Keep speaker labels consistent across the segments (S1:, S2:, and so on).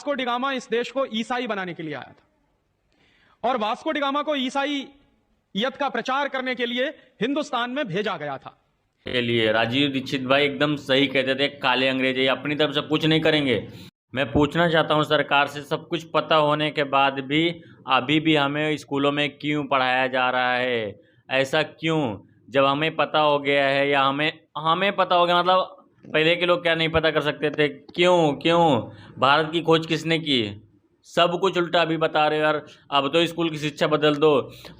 S1: Vasco D gamma इस देश को ईसाई बनाने के लिए आया था और वास्को डी गामा को ईसाईयत का प्रचार करने के लिए हिंदुस्तान में भेजा गया था।
S2: के लिए राजीव दीक्षित भाई एकदम सही कहते थे, काले अंग्रेज ये अपनी तरफ से कुछ नहीं करेंगे। मैं पूछना चाहता हूं सरकार से, सब कुछ पता होने के बाद भी अभी भी हमें स्कूलों में क्यों पढ़ाया जा रहा है? ऐसा क्यों? जब हमें पता हो गया है या हमें पता हो गया, मतलब पहले के लोग क्या नहीं पता कर सकते थे? क्यों भारत की खोज किसने की? सब कुछ उल्टा अभी बता रहे हो यार। अब तो स्कूल की शिक्षा बदल दो,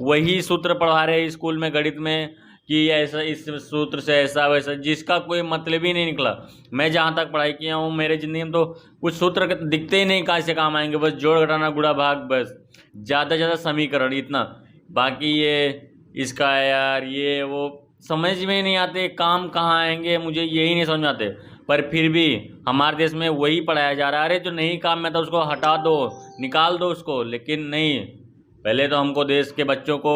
S2: वही सूत्र पढ़ा रहे हैं स्कूल में गणित में कि ऐसा इस सूत्र से ऐसा वैसा, जिसका कोई मतलब ही नहीं निकला। मैं जहाँ तक पढ़ाई किया हूँ मेरे ज़िंदगी में तो कुछ सूत्र दिखते ही नहीं कहाँ से काम आएंगे, बस जोड़ घटाना गुणा भाग, बस ज़्यादा ज़्यादा समीकरण इतना। बाकी ये इसका यार ये वो समझ में नहीं आते, काम कहाँ आएंगे मुझे यही नहीं समझ में आते। पर फिर भी हमारे देश में वही पढ़ाया जा रहा है। अरे जो नहीं काम में था उसको हटा दो, निकाल दो उसको, लेकिन नहीं, पहले तो हमको देश के बच्चों को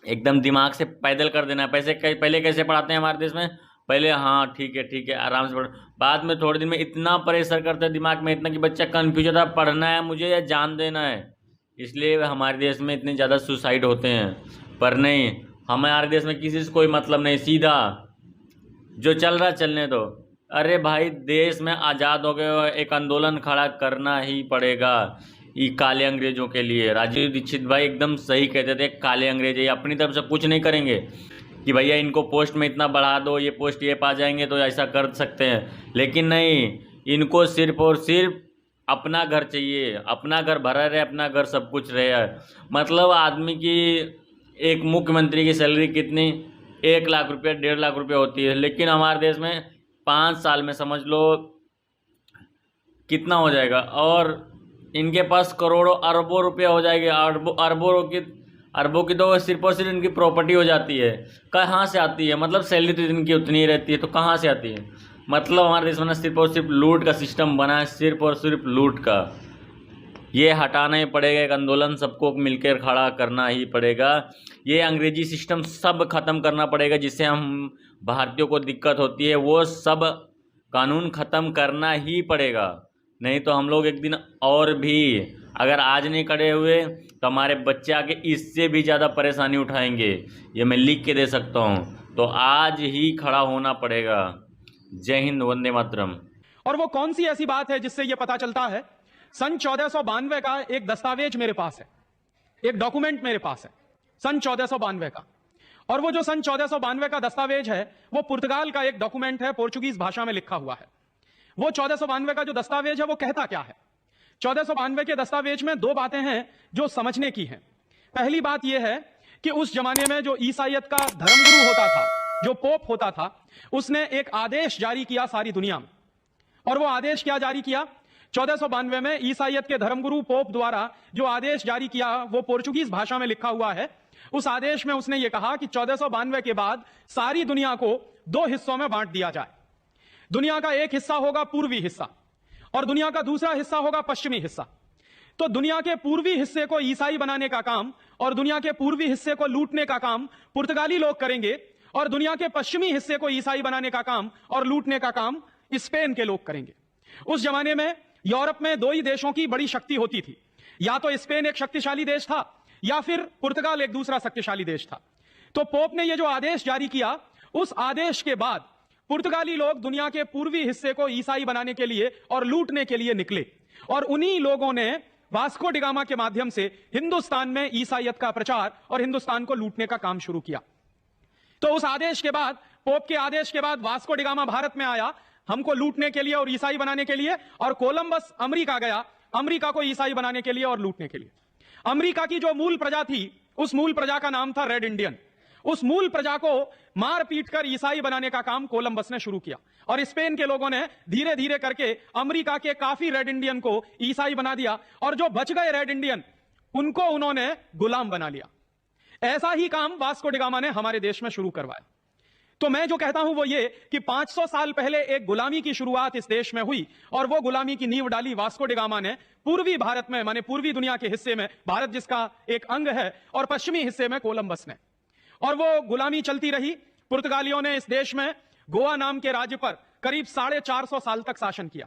S2: एकदम दिमाग से पैदल कर देना है। पहले कैसे पढ़ाते हैं हमारे देश में? पहले हाँ ठीक है आराम से पढ़, बाद में थोड़े दिन में इतना प्रेशर करते हैं दिमाग में, इतना कि बच्चा कन्फ्यूज होता है, पढ़ना है मुझे या जान देना है। इसलिए हमारे देश में इतने ज़्यादा सुसाइड होते हैं। पर नहीं, हमारे देश में किसी से कोई मतलब नहीं, सीधा जो चल रहा चलने दो। अरे भाई देश में आज़ाद हो गए, एक आंदोलन खड़ा करना ही पड़ेगा ये काले अंग्रेजों के लिए। राजीव दीक्षित भाई एकदम सही कहते थे, काले अंग्रेज ये अपनी तरफ से कुछ नहीं करेंगे कि भैया इनको पोस्ट में इतना बढ़ा दो, ये पोस्ट ये पा जाएंगे तो ऐसा कर सकते हैं। लेकिन नहीं, इनको सिर्फ और सिर्फ अपना घर चाहिए, अपना घर भरा रहे, अपना घर सब कुछ रहे। मतलब आदमी की एक मुख्यमंत्री की सैलरी कितनी? 1 लाख रुपये 1.5 लाख रुपये होती है, लेकिन हमारे देश में 5 साल में समझ लो कितना हो जाएगा, और इनके पास करोड़ों अरबों रुपये हो जाएंगे। अरबों की तो सिर्फ और सिर्फ इनकी प्रॉपर्टी हो जाती है। कहाँ से आती है? मतलब सैलरी तो इनकी उतनी ही रहती है, तो कहाँ से आती है? मतलब हमारे देश में ना सिर्फ और सिर्फ लूट का सिस्टम बना है, सिर्फ और सिर्फ लूट का। ये हटाना ही पड़ेगा, एक आंदोलन सबको मिलकर खड़ा करना ही पड़ेगा। ये अंग्रेजी सिस्टम सब ख़त्म करना पड़ेगा, जिससे हम भारतीयों को दिक्कत होती है, वो सब कानून ख़त्म करना ही पड़ेगा। नहीं तो हम लोग एक दिन और भी अगर आज नहीं खड़े हुए तो हमारे बच्चे आगे इससे भी ज़्यादा परेशानी उठाएंगे, ये मैं लिख के दे सकता हूँ। तो आज ही खड़ा होना पड़ेगा। जय हिंद, वंदे मातरम।
S1: और वो कौन सी ऐसी बात है जिससे यह पता चलता है? सन 1492 का एक दस्तावेज मेरे पास है, एक डॉक्यूमेंट मेरे पास है सन 1492 का। और वो जो सन 1492 का दस्तावेज है वो पुर्तगाल का एक डॉक्यूमेंट है, पोर्चुगीज भाषा में लिखा हुआ है। वो 1492 का जो दस्तावेज है वो कहता क्या है? 1492 के दस्तावेज में 2 बातें हैं जो समझने की हैं। पहली बात यह है कि उस जमाने में जो ईसाईयत का धर्मगुरु होता था, जो पोप होता था, उसने एक आदेश जारी किया सारी दुनिया में। और वो आदेश क्या जारी किया? 1492 में ईसाईयत के धर्मगुरु पोप द्वारा जो आदेश जारी किया वो पोर्चुगीज भाषा में लिखा हुआ है। उस आदेश में उसने ये कहा कि 1492 के बाद सारी दुनिया को 2 हिस्सों में बांट दिया जाए। दुनिया का एक हिस्सा होगा पूर्वी हिस्सा और दुनिया का दूसरा हिस्सा होगा पश्चिमी हिस्सा। तो दुनिया के पूर्वी हिस्से को ईसाई बनाने का काम और दुनिया के पूर्वी हिस्से को लूटने का काम पुर्तगाली लोग करेंगे, और दुनिया के पश्चिमी हिस्से को ईसाई बनाने का काम और लूटने का काम स्पेन के लोग करेंगे। उस जमाने में यूरोप में 2 ही देशों की बड़ी शक्ति होती थी, या तो स्पेन एक शक्तिशाली देश था या फिर पुर्तगाल एक दूसरा शक्तिशाली देश था। तो पोप ने यह जो आदेश जारी किया, उस आदेश के बाद पुर्तगाली लोग दुनिया के पूर्वी हिस्से को ईसाई बनाने के लिए और लूटने के लिए निकले, और उन्हीं लोगों ने वास्को डी गामा के माध्यम से हिंदुस्तान में ईसाईयत का प्रचार और हिंदुस्तान को लूटने का काम शुरू किया। तो उस आदेश के बाद, पोप के आदेश के बाद, वास्को डी गामा भारत में आया हमको लूटने के लिए और ईसाई बनाने के लिए, और कोलंबस अमेरिका गया अमेरिका को ईसाई बनाने के लिए और लूटने के लिए। अमेरिका की जो मूल प्रजा थी, उस मूल प्रजा का नाम था रेड इंडियन। उस मूल प्रजा को मार पीट कर ईसाई बनाने का काम कोलंबस ने शुरू किया, और स्पेन के लोगों ने धीरे धीरे करके अमेरिका के काफी रेड इंडियन को ईसाई बना दिया, और जो बच गए रेड इंडियन उनको उन्होंने गुलाम बना लिया। ऐसा ही काम वास्को डी गामा ने हमारे देश में शुरू करवाया। तो मैं जो कहता हूं वो ये कि 500 साल पहले एक गुलामी की शुरुआत इस देश में हुई, और वो गुलामी की नींव डाली वास्को डी गामा ने पूर्वी भारत में, माने पूर्वी दुनिया के हिस्से में, भारत जिसका एक अंग है, और पश्चिमी हिस्से में कोलंबस ने। और वो गुलामी चलती रही। पुर्तगालियों ने इस देश में गोवा नाम के राज्य पर करीब 450 साल तक शासन किया।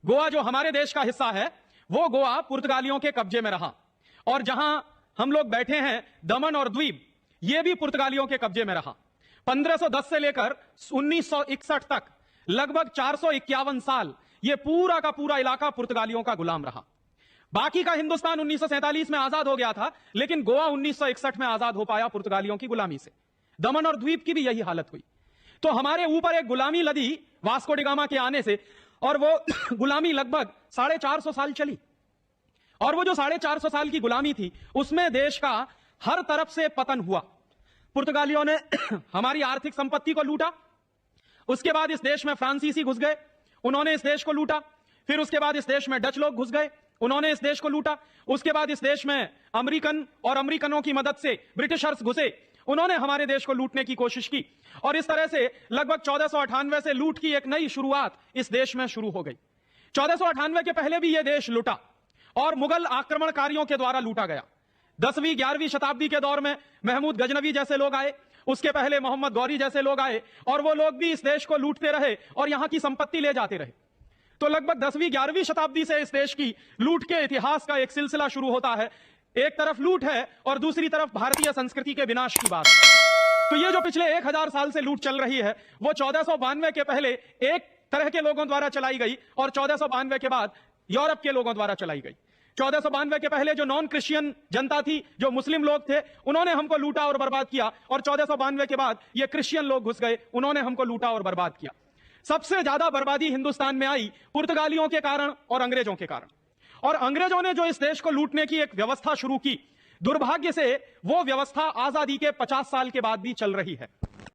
S1: गोवा जो हमारे देश का हिस्सा है, वो गोवा पुर्तगालियों के कब्जे में रहा। और जहां हम लोग बैठे हैं, दमन और द्वीप, ये भी पुर्तगालियों के कब्जे में रहा। 1510 से लेकर 1961 तक लगभग 451 साल ये पूरा का पूरा इलाका पुर्तगालियों का गुलाम रहा। बाकी का हिंदुस्तान 1947 में आजाद हो गया था, लेकिन गोवा 1961 में आजाद हो पाया पुर्तगालियों की गुलामी से। दमन और द्वीप की भी यही हालत हुई। तो हमारे ऊपर एक गुलामी लदी वास्को डी गामा के आने से, और वो गुलामी लगभग 450 साल चली। और वो जो 450 साल की गुलामी थी, उसमें देश का हर तरफ से पतन हुआ। पुर्तगालियों ने हमारी आर्थिक संपत्ति को लूटा। उसके बाद इस देश में फ्रांसीसी घुस गए, उन्होंने इस देश को लूटा। फिर उसके बाद इस देश में डच लोग घुस गए, उन्होंने इस देश को लूटा। उसके बाद इस देश में अमेरिकन और अमेरिकनों की मदद से ब्रिटिशर्स घुसे, उन्होंने हमारे देश को लूटने की कोशिश की। और इस तरह से लगभग 1498 से लूट की एक नई शुरुआत इस देश में शुरू हो गई। 1498 के पहले भी यह देश लूटा और मुगल आक्रमणकारियों के द्वारा लूटा गया। 10वीं 11वीं शताब्दी के दौर में महमूद गजनवी जैसे लोग आए, उसके पहले मोहम्मद गौरी जैसे लोग आए, और वो लोग भी इस देश को लूटते रहे और यहां की संपत्ति ले जाते रहे। तो लगभग 10वीं 11वीं शताब्दी से इस देश की लूट के इतिहास का एक सिलसिला शुरू होता है। एक तरफ लूट है और दूसरी तरफ भारतीय संस्कृति के विनाश की बात। तो ये जो पिछले 1000 साल से लूट चल रही है, वो 1492 के पहले एक तरह के लोगों द्वारा चलाई गई और 1492 के बाद यूरोप के लोगों द्वारा चलाई गई। 1492 के पहले जो नॉन क्रिश्चियन जनता थी, जो मुस्लिम लोग थे, उन्होंने हमको लूटा और बर्बाद किया। और 1492 के बाद ये क्रिश्चियन लोग घुस गए, उन्होंने हमको लूटा और बर्बाद किया। सबसे ज्यादा बर्बादी हिंदुस्तान में आई पुर्तगालियों के कारण और अंग्रेजों के कारण। और अंग्रेजों ने जो इस देश को लूटने की एक व्यवस्था शुरू की, दुर्भाग्य से वो व्यवस्था आजादी के 50 साल के बाद भी चल रही है।